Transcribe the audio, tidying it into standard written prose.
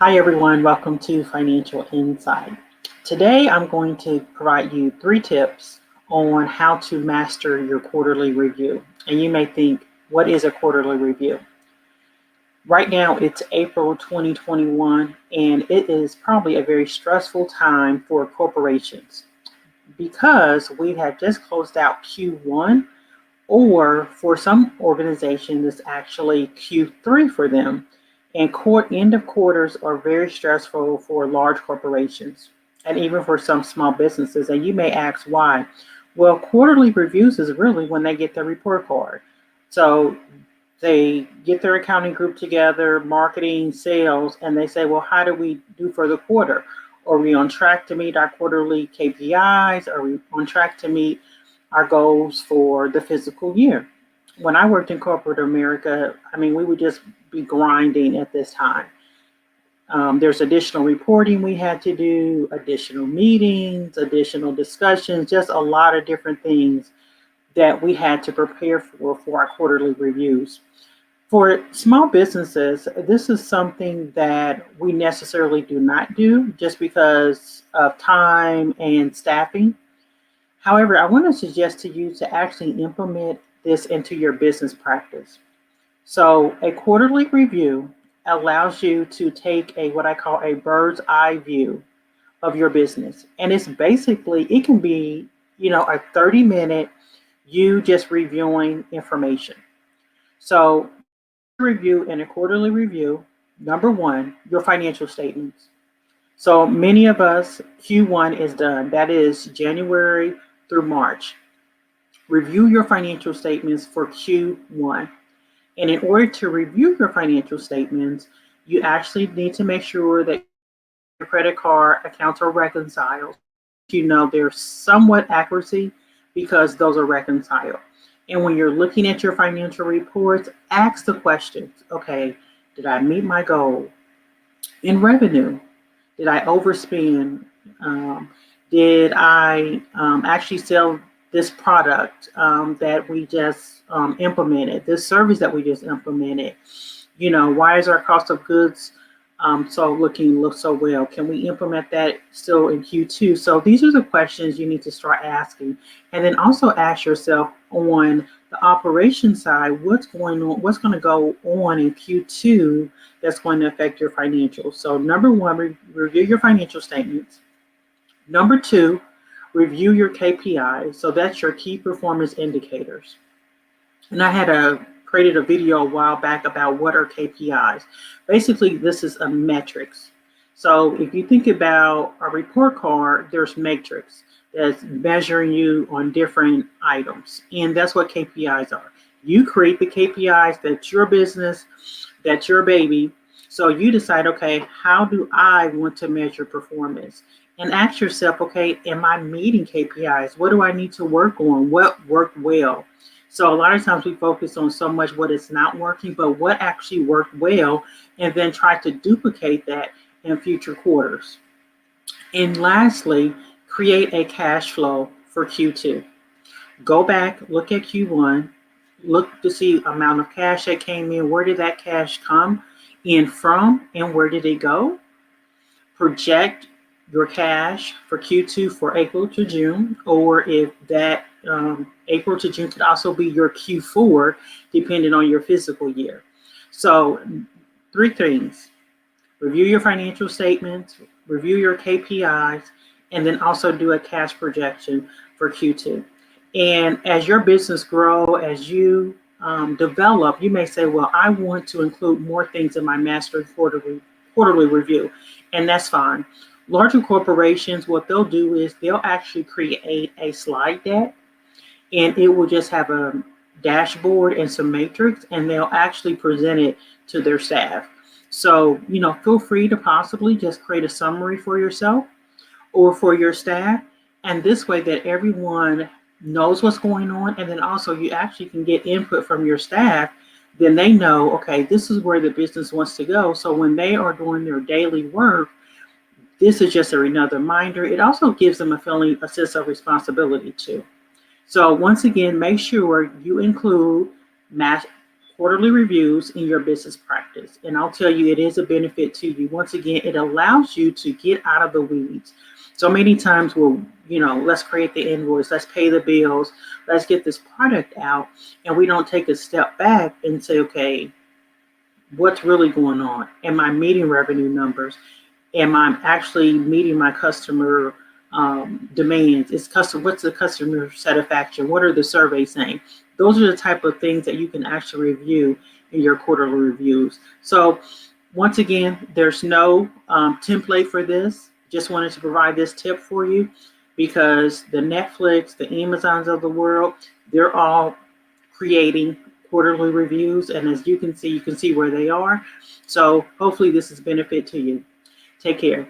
Hi everyone, welcome to Financial Insight. Today I'm going to provide you 3 tips on how to master your quarterly review. And you may think, what is a quarterly review? Right now it's April 2021 and it is probably a very stressful time for corporations because we have just closed out Q1, or for some organizations it's actually Q3 for them. And end of quarters are very stressful for large corporations and even for some small businesses. And you may ask why. Well, quarterly reviews is really when they get their report card. So they get their accounting group together, marketing, sales, and they say, well, how do we do for the quarter? Are we on track to meet our quarterly KPIs? Are we on track to meet our goals for the fiscal year? When I worked in corporate America, we would just be grinding at this time. There's additional reporting we had to do, additional meetings, additional discussions, just a lot of different things that we had to prepare for our quarterly reviews. For small businesses, this is something that we necessarily do not do just because of time and staffing. However, I want to suggest to you to actually implement this into your business practice. So a quarterly review allows you to take what I call a bird's eye view of your business. And it's basically, it can be, a 30-minute you just reviewing information. So review in a quarterly review, number one, your financial statements. So many of us, Q1 is done. That is January through March. Review your financial statements for Q1. And in order to review your financial statements, you actually need to make sure that your credit card accounts are reconciled. There's somewhat accuracy because those are reconciled. And when you're looking at your financial reports, ask the questions. Okay, did I meet my goal in revenue? Did I overspend? Did I actually sell this product that we just implemented, this service that we just implemented? Why is our cost of goods look so well? Can we implement that still in Q2? So these are the questions you need to start asking. And then also ask yourself on the operation side, what's going to go on in Q2 that's going to affect your financials. So number one, review your financial statements. Number two, review your KPIs. So that's your key performance indicators. And I had created a video a while back about what are KPIs. Basically, this is a metrics. So if you think about a report card, there's metrics that's measuring you on different items. And that's what KPIs are. You create the KPIs, that's your business, that's your baby. So you decide, okay, how do I want to measure performance? And ask yourself, okay, am I meeting KPIs? What do I need to work on? What worked well? So a lot of times we focus on so much what is not working, but what actually worked well, and then try to duplicate that in future quarters. And lastly, create a cash flow for Q2. Go back, look at Q1, look to see amount of cash that came in. Where did that cash come in from, and where did it go? Project your cash for Q2 for April to June, or if that April to June could also be your Q4, depending on your fiscal year. So 3 things: review your financial statements, review your KPIs, and then also do a cash projection for Q2. And as your business grow, as you develop, you may say, well, I want to include more things in my master quarterly review, and that's fine. Larger corporations, what they'll do is they'll actually create a slide deck, and it will just have a dashboard and some matrix, and they'll actually present it to their staff. So, feel free to possibly just create a summary for yourself or for your staff, and this way that everyone knows what's going on, and then also you actually can get input from your staff. Then they know, okay, this is where the business wants to go. So when they are doing their daily work, this is just another reminder. It also gives them a sense of responsibility too. So once again, make sure you include quarterly reviews in your business practice. And I'll tell you, it is a benefit to you. Once again, it allows you to get out of the weeds. So many times we'll, let's create the invoice, let's pay the bills, let's get this product out. And we don't take a step back and say, okay, what's really going on? Am I meeting revenue numbers? Am I actually meeting my customer demands? What's the customer satisfaction? What are the surveys saying? Those are the type of things that you can actually review in your quarterly reviews. So once again, there's no template for this. Just wanted to provide this tip for you because the Netflix, the Amazons of the world, they're all creating quarterly reviews. And as you can see where they are. So hopefully this is a benefit to you. Take care.